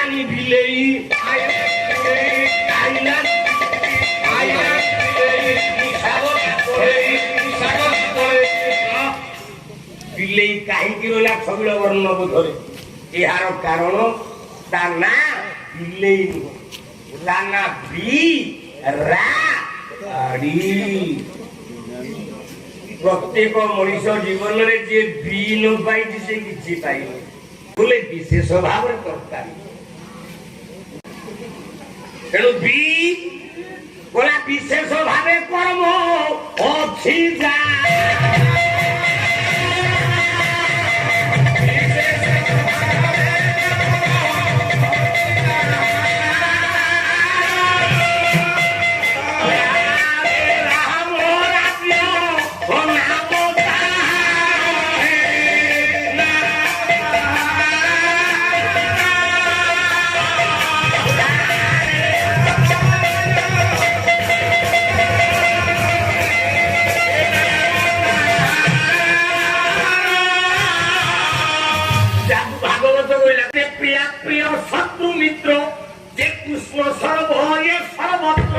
জানি বিলেই ବିଲେଇ କାହିଁକି ରହିଲା ଛବିଳ ବର୍ଣ୍ଣକୁ ଧରି ଏହାର କାରଣ ତା ନାଁ ବିଲେଇ ନୁହଁ ତା ନାଁ ପ୍ରତ୍ୟେକ ମଣିଷ ଜୀବନରେ ଯିଏ ବି ନ ପାଇଛି ସେ କିଛି ପାଇନି ବୋଲେ ବିଶେଷ ଭାବରେ ଦରକାର ତେଣୁ ବି ବୋଲା ବିଶେଷ ଭାବେ କର୍ମ ଅଛି ଯା প্রিয় শত্রু মিত্র যে কৃষ্ণ সর্ব সর্বত্র